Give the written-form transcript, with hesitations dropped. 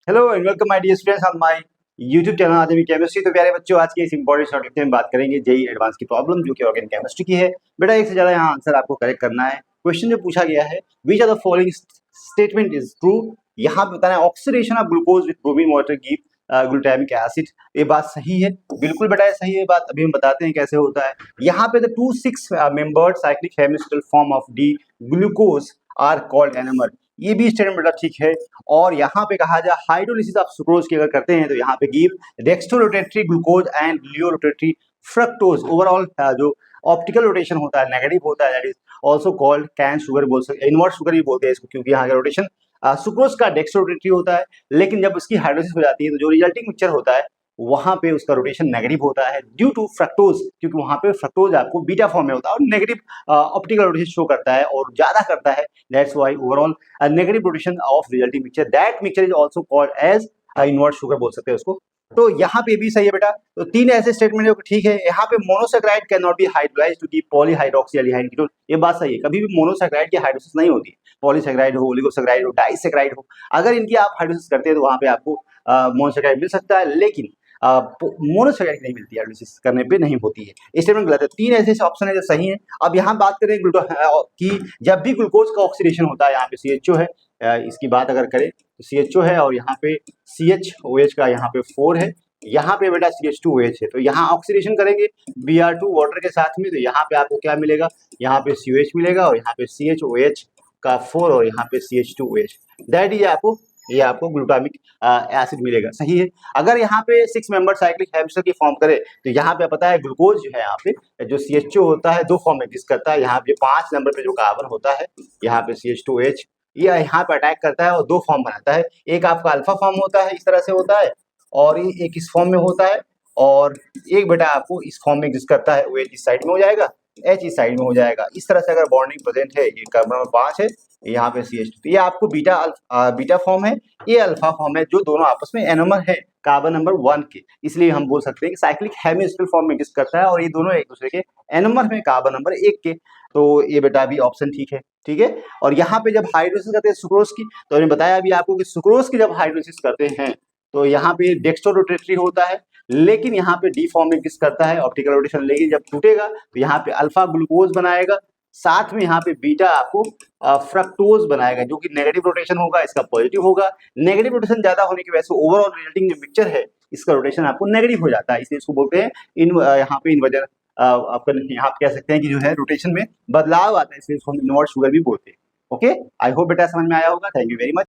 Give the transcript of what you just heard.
Hello and welcome my dear students on my YouTube channel आदमी chemistry. तो प्यारे बच्चों, आज के इस इंपॉर्टेंट टॉपिक में बात करेंगे जेई एडवांस की प्रॉब्लम जो कि ऑर्गेनिक केमिस्ट्री की है। बेटा एक से ज्यादा यहाँ आंसर आपको करेक्ट करना है। क्वेश्चन जो पूछा गया है, which are the following statement is true. यहाँ पे बताना है oxidation of glucose with bromine water give glutamic acid. ये बात सही है, बिल्कुल बेटा सही है बात। अभी हम बताते हैं कैसे होता है। यहाँ पे the 2 6 membered cyclic chemical form of D glucose are called anomer. ये भी स्टेटमेंट बेटा ठीक है। और यहाँ पे कहा जाए हाइड्रोलिसिस ऑफ सुक्रोज की अगर करते हैं तो यहाँ पे give dextrorotatory glucose and laevorotatory fructose. Overall जो ऑप्टिकल रोटेशन होता है नेगेटिव होता है, that is also called cane sugar बोल सकते, इनवर्ट शुगर भी बोलते हैं इसको, क्योंकि यहाँ का रोटेशन सुक्रोज का डेक्स्ट्रोरोटेटरी होता है। लेकिन जब उसकी हाइड्रोलिसिस हो जाती है तो जो रिजल्टिंग मिक्सचर होता है वहां पे उसका रोटेशन नेगेटिव होता है ड्यू टू फ्रक्टोज, क्योंकि वहां पे फ्रक्टोज आपको बीटा फॉर्म में होता है और नेगेटिव ऑप्टिकल रोटेशन शो करता है और ज्यादा करता है। That's why overall negative rotation of resulting mixture, that mixture is also called as invert sugar बोल सकते हैं उसको। तो यहाँ पे भी सही है बेटा। तो 3 ऐसे स्टेटमेंट है ठीक है। यहाँ पे monosaccharide can not be hydrolysed to the polyhydroxy aldehyde ketone. ये बात सही है, कभी भी मोनोसैकेराइड की हाइड्रोलिसिस नहीं होती। पॉलीसैकेराइड हो, ओलिगोसैकेराइड हो, डाइसैकेराइड हो, अगर इनकी आप हाइड्रोलिसिस करते हैं तो वहां पे आपको मोनोसैकेराइड मिल सकता है, लेकिन मोनोसैकेराइड नहीं मिलती, हाइड्रोलिसिस करने पे नहीं होती है। स्टेटमेंट गलत है। 3 ऐसे ऑप्शन है जो सही है। अब यहाँ बात करें कि जब भी ग्लूकोज का ऑक्सीडेशन होता है, यहाँ पे CHO है, इसकी बात अगर करें तो CHO है और यहाँ पे CHOH का यहाँ पे 4 है, यहाँ पे बेटा CH2OH है। तो यहाँ ऑक्सीडेशन करेंगे Br2 वाटर के साथ में, तो यहाँ पे आपको क्या मिलेगा, यहाँ पे COH मिलेगा और यहाँ पे CHOH का 4 और यहाँ पे CH2OH, दैट इज आपको ये आपको ग्लूटामिक एसिड मिलेगा। सही है। अगर यहाँ पे 6 मेंबर साइक्लिक हेमिस्टर की फॉर्म करे तो यहाँ पे पता है ग्लूकोज जो है, यहाँ पे जो CHO होता है 2 फॉर्म में एग्जिस्ट करता है। यहाँ पे 5 नंबर पे जो कार्बन होता है, यहाँ पे CH2OH, ये यहाँ पे अटैक करता है और 2 फॉर्म बनाता है। एक आपका अल्फा फॉर्म होता है, इस तरह से होता है, और ये एक इस फॉर्म में होता है, और एक बेटा आपको इस फॉर्म में एग्जिस्ट करता है। OH इस साइड में हो जाएगा, H इस साइड में हो जाएगा। इस तरह से अगर बॉन्डिंग प्रेजेंट है, ये कार्बन नंबर 5 है, यहाँ पे CH2, तो ये आपको बीटा फॉर्म है, ये अल्फा फॉर्म है, जो दोनों आपस में एनोमर है कार्बन नंबर 1 के। इसलिए हम बोल सकते हैं कि साइक्लिक हेमिस्टर फॉर्म में एग्जिस्ट करता है और ये दोनों एक दूसरे के एनोमर में कार्बन नंबर 1 के। तो ये बेटा भी ऑप्शन ठीक है, ठीक है। और यहाँ पे जब हाइड्रोलिसिस करते हैं सुक्रोज की, तो मैंने बताया अभी आपको कि सुक्रोज की जब हाइड्रोलिसिस करते हैं तो यहाँ पे डेक्स्ट्रोरोटेटरी होता है, लेकिन यहाँ पे डी फॉर्म में किस करता है ऑप्टिकल रोटेशन, लेकिन जब टूटेगा तो यहाँ पे अल्फा ग्लूकोज बनाएगा, साथ में यहाँ पे बीटा आपको फ्रक्टोज बनाएगा, जो कि नेगेटिव रोटेशन होगा, इसका पॉजिटिव होगा। नेगेटिव रोटेशन ज्यादा होने की वजह से ओवरऑल रिजल्टिंग जो मिक्सचर है इसका रोटेशन आपको नेगेटिव हो जाता है, इसलिए इसको बोलते हैं यहाँ पे इन्वर्जन। आपका यहाँ पे कह सकते हैं कि जो है रोटेशन में बदलाव आता है, इसलिए इसको इनवर्ट शुगर भी बोलते हैं। ओके, आई होप बेटा समझ में आया होगा। Thank you very much.